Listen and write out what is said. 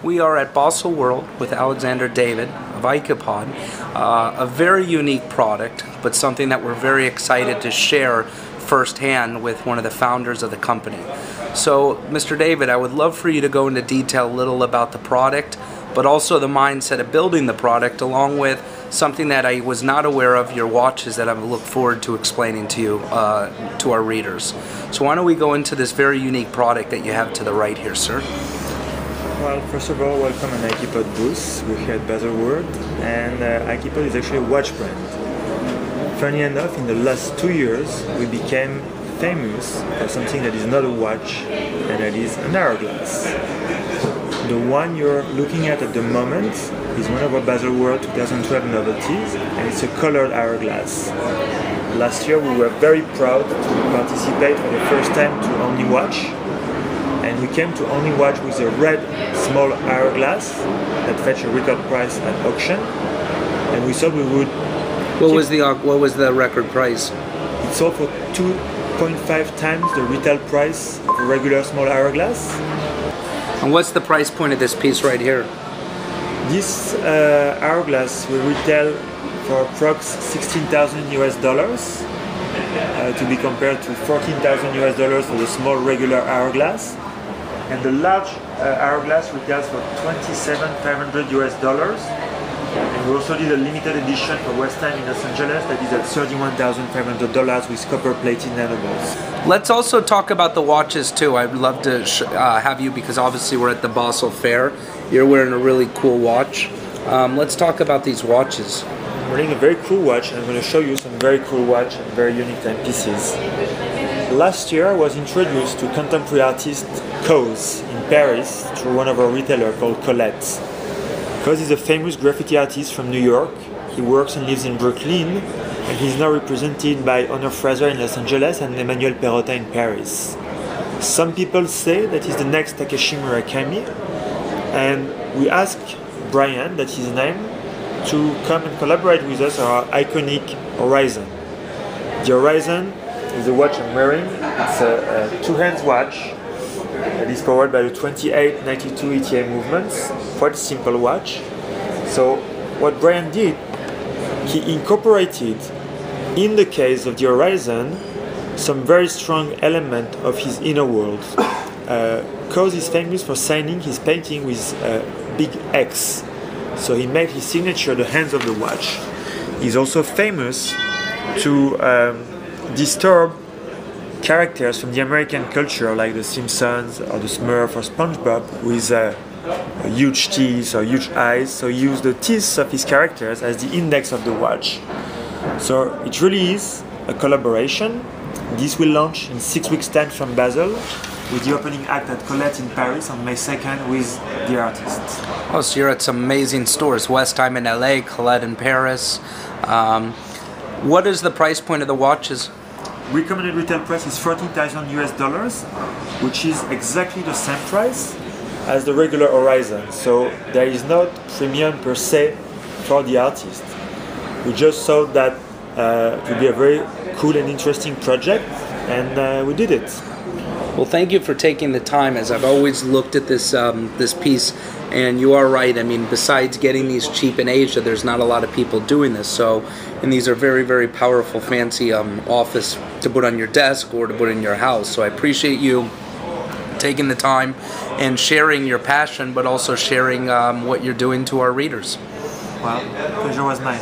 We are at Basel World with Alexander David of Ikepod, a very unique product, but something that we're very excited to share firsthand with one of the founders of the company. So, Mr. David, I would love for you to go into detail a little about the product, but also the mindset of building the product, along with something that I was not aware of, your watches, that I look forward to explaining to you, to our readers. So why don't we go into this very unique product that you have to the right here, sir? Well, first of all, welcome on Ikepod booth. We're here at Basel World, and Ikepod is actually a watch brand. Funny enough, in the last 2 years, we became famous for something that is not a watch, and that is an hourglass. The one you're looking at the moment is one of our Basel World 2012 novelties, and it's a colored hourglass. Last year, we were very proud to participate for the first time to Only Watch. And we came to Only Watch with a red small hourglass that fetched a record price at auction, and we thought we would. What was the record price? It sold for 2.5 times the retail price of a regular small hourglass. And what's the price point of this piece right here? This hourglass will retail for approx $16,000 to be compared to $14,000 for the small regular hourglass. And the large hourglass retails for $27,500. And we also did a limited edition for West Time in Los Angeles that is at $31,500 with copper-plated nanoballs. Let's also talk about the watches too. I'd love to have you, because obviously we're at the Basel Fair. You're wearing a really cool watch. Let's talk about these watches. I'm wearing a very cool watch, and I'm going to show you some very cool watch and very unique timepieces. Last year I was introduced to contemporary artist Haute in Paris through one of our retailers called Colette. Haute is a famous graffiti artist from New York. He works and lives in Brooklyn, and he's now represented by Honor Fraser in Los Angeles and Emmanuel Perrotta in Paris. Some people say that he's the next Takeshi Murakami, and we asked Brian, that's his name, to come and collaborate with us on our iconic Horizon. The Horizon is the watch I'm wearing. It's a two-hands watch that is powered by the 2892 ETA movements. Quite simple watch. So what Brian did, he incorporated in the case of the Horizon some very strong element of his inner world. Haute is famous for signing his painting with big X. So he made his signature the hands of the watch. He's also famous to disturb characters from the American culture like the Simpsons or the Smurf or SpongeBob with huge teeth or huge eyes. So he used the teeth of his characters as the index of the watch. So it really is a collaboration. This will launch in 6 weeks' time from Basel, with the opening act at Colette in Paris on May 2nd with the artists. Oh, so you're at some amazing stores, West Time in LA, Colette in Paris. What is the price point of the watches? Recommended retail price is $14,000, which is exactly the same price as the regular Horizon. So there is not premium per se for the artist. We just thought that it would be a very cool and interesting project, and we did it. Well, thank you for taking the time, as I've always looked at this this piece, and you are right. I mean, besides getting these cheap in Asia, there's not a lot of people doing this. So, and these are very, very powerful, fancy office to put on your desk or to put in your house. So I appreciate you taking the time and sharing your passion, but also sharing what you're doing to our readers. Well, pleasure was mine.